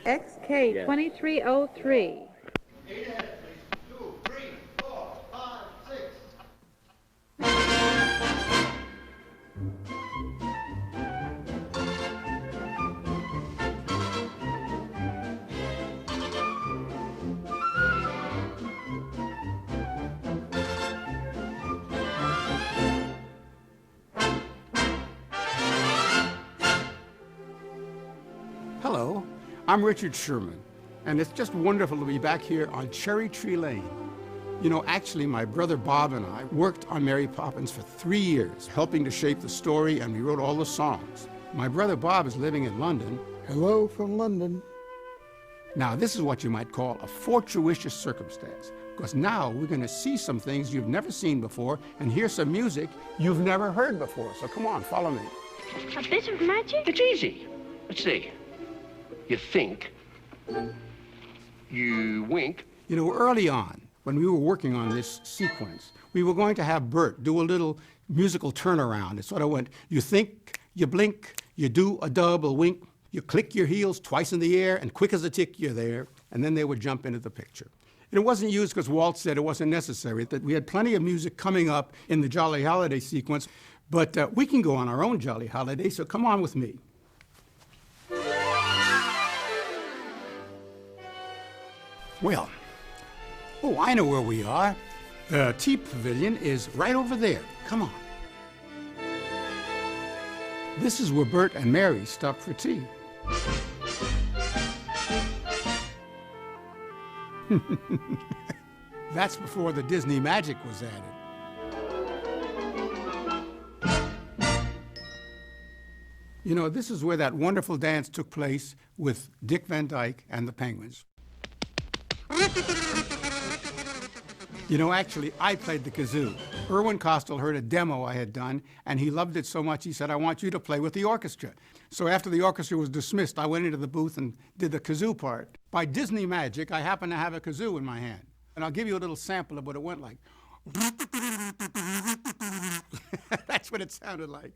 XK 2303. Hello, I'm Richard Sherman, and it's just wonderful to be back here on Cherry Tree Lane. You know, actually, my brother Bob and I worked on Mary Poppins for 3 years, helping to shape the story, and we wrote all the songs. My brother Bob is living in London. Hello from London. Now, this is what you might call a fortuitous circumstance, because now we're going to see some things you've never seen before and hear some music you've never heard before. So come on, follow me. A bit of magic? It's easy. Let's see. You think, you wink. You know, early on, when we were working on this sequence, we were going to have Bert do a little musical turnaround. It sort of went, you think, you blink, you do a double wink, you click your heels twice in the air, and quick as a tick, you're there, and then they would jump into the picture. And it wasn't used because Walt said it wasn't necessary, that we had plenty of music coming up in the Jolly Holiday sequence, but we can go on our own Jolly Holiday, so come on with me. Well, oh, I know where we are. The tea pavilion is right over there. Come on. This is where Bert and Mary stopped for tea. That's before the Disney magic was added. You know, this is where that wonderful dance took place with Dick Van Dyke and the Penguins. You know, actually, I played the kazoo. Irwin Kostal heard a demo I had done, and he loved it so much, he said, I want you to play with the orchestra. So after the orchestra was dismissed, I went into the booth and did the kazoo part. By Disney magic, I happened to have a kazoo in my hand. And I'll give you a little sample of what it went like. That's what it sounded like.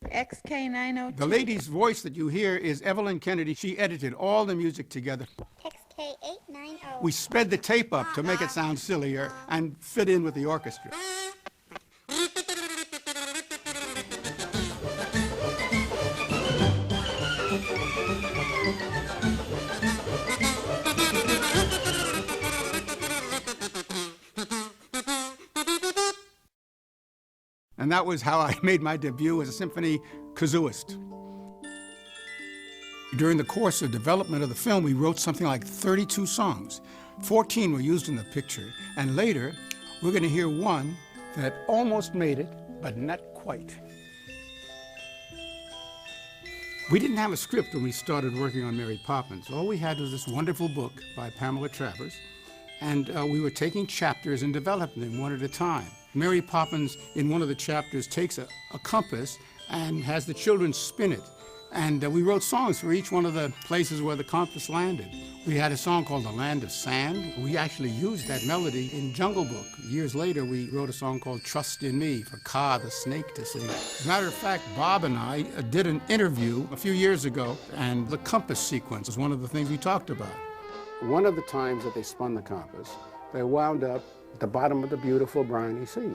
XK902. The lady's voice that you hear is Evelyn Kennedy. She edited all the music together. XK890. We sped the tape up to make it sound sillier and fit in with the orchestra. And that was how I made my debut as a symphony kazooist. During the course of development of the film, we wrote something like 32 songs. 14 were used in the picture, and later we're going to hear one that almost made it, but not quite. We didn't have a script when we started working on Mary Poppins. All we had was this wonderful book by Pamela Travers, and we were taking chapters and developing them one at a time. Mary Poppins, in one of the chapters, takes a compass and has the children spin it. And we wrote songs for each one of the places where the compass landed. We had a song called The Land of Sand. We actually used that melody in Jungle Book. Years later, we wrote a song called Trust in Me for Kaa the snake to sing. As a matter of fact, Bob and I did an interview a few years ago, and the compass sequence was one of the things we talked about. One of the times that they spun the compass, they wound up at the bottom of the beautiful briny sea.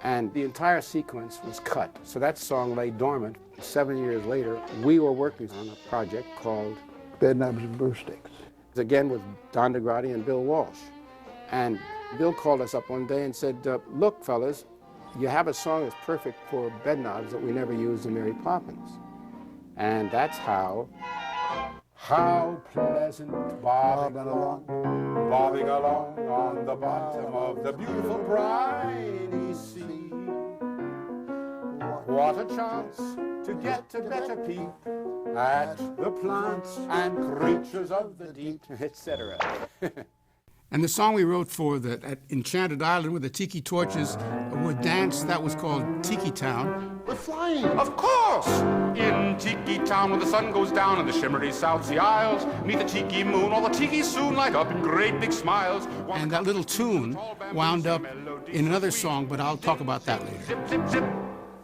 And the entire sequence was cut. So that song lay dormant. 7 years later, we were working on a project called Bedknobs and Broomsticks. Again with Don DeGrati and Bill Walsh. And Bill called us up one day and said, look, fellas, you have a song that's perfect for bedknobs that we never used in Mary Poppins. And that's how pleasant bobbing along on the bottom of the beautiful briny sea. What a chance to get a better peep at the plants and creatures of the deep, etc. And the song we wrote for that Enchanted Island where the tiki torches were danced, that was called Tiki Town. We're flying, of course! In Tiki Town where the sun goes down and the shimmery South Sea Isles, meet the tiki moon, all the tiki soon light up in great big smiles. And that little tune wound up in another song, but I'll talk about that later. Zip, zip, zip.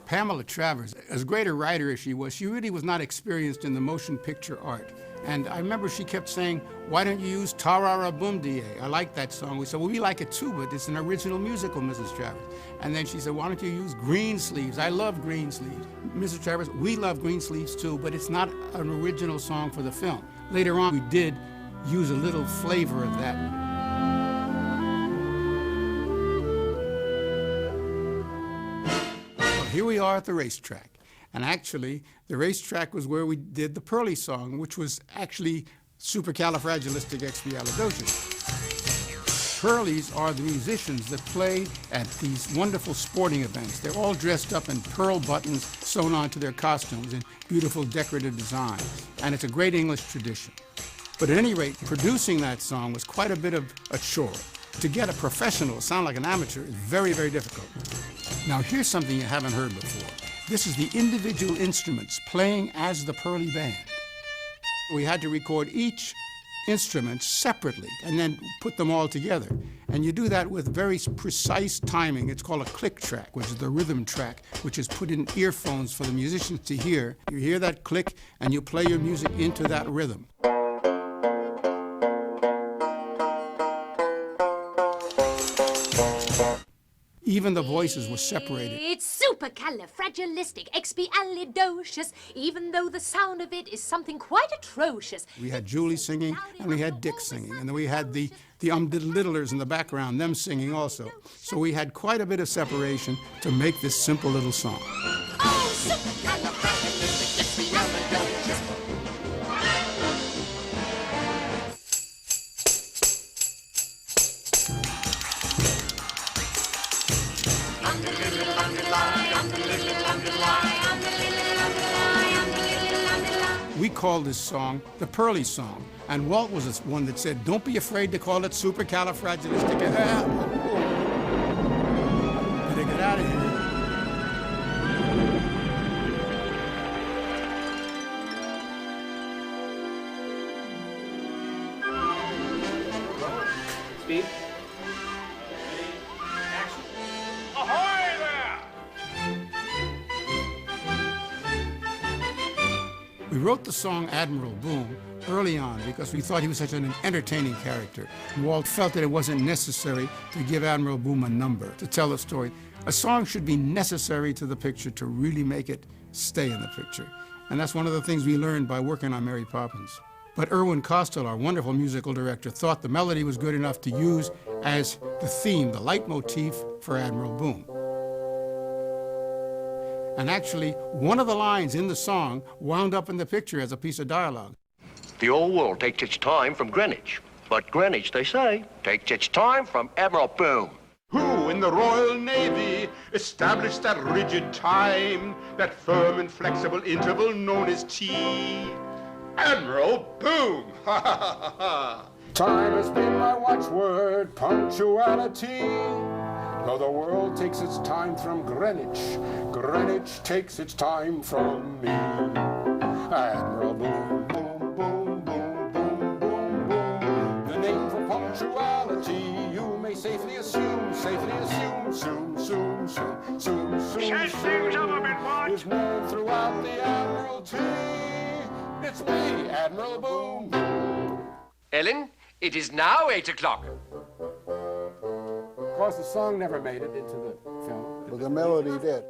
Pamela Travers, as great a writer as she really was not experienced in the motion picture art. And I remember she kept saying, why don't you use Tarara Boom Die? I like that song. We said, well, we like it too, but it's an original musical, Mrs. Travers. And then she said, why don't you use Green Sleeves? I love Green Sleeves. Mrs. Travers, we love Green Sleeves too, but it's not an original song for the film. Later on, we did use a little flavor of that. Well, here we are at the racetrack. And actually, the racetrack was where we did the Pearly song, which was actually supercalifragilisticexpialidocious. Pearlies are the musicians that play at these wonderful sporting events. They're all dressed up in pearl buttons sewn onto their costumes in beautiful decorative designs. And it's a great English tradition. But at any rate, producing that song was quite a bit of a chore. To get a professional to sound like an amateur is very, very difficult. Now here's something you haven't heard before. This is the individual instruments playing as the Pearly band. We had to record each instrument separately and then put them all together. And you do that with very precise timing. It's called a click track, which is the rhythm track, which is put in earphones for the musicians to hear. You hear that click and you play your music into that rhythm. Even the voices were separated. It's supercalifragilisticexpialidocious, even though the sound of it is something quite atrocious. We had Julie singing, and we had Dick singing, and then we had the diddle-diddlers in the background, them singing also. So we had quite a bit of separation to make this simple little song. Oh, supercalifragilisticexpialidocious. We called this song the Pearly song, and Walt was the one that said, don't be afraid to call it supercalifragilistic. Better get out of here. Speed. We wrote the song Admiral Boom early on because we thought he was such an entertaining character. Walt felt that it wasn't necessary to give Admiral Boom a number to tell the story. A song should be necessary to the picture to really make it stay in the picture. And that's one of the things we learned by working on Mary Poppins. But Irwin Kostal, our wonderful musical director, thought the melody was good enough to use as the theme, the leitmotif for Admiral Boom. And actually, one of the lines in the song wound up in the picture as a piece of dialogue. The whole world takes its time from Greenwich, but Greenwich, they say, takes its time from Admiral Boom. Who in the Royal Navy established that rigid time, that firm and flexible interval known as T? Admiral Boom! Ha ha ha ha! Time has been my watchword, punctuality. Though the world takes its time from Greenwich, Greenwich takes its time from me. Admiral Boom, boom, boom, boom, boom, boom, boom. The name for punctuality you may safely assume, soon, soon, is known throughout the Admiralty. It's me, Admiral Boom. Ellen, it is now 8 o'clock. Of course, the song never made it into the film. But the melody did.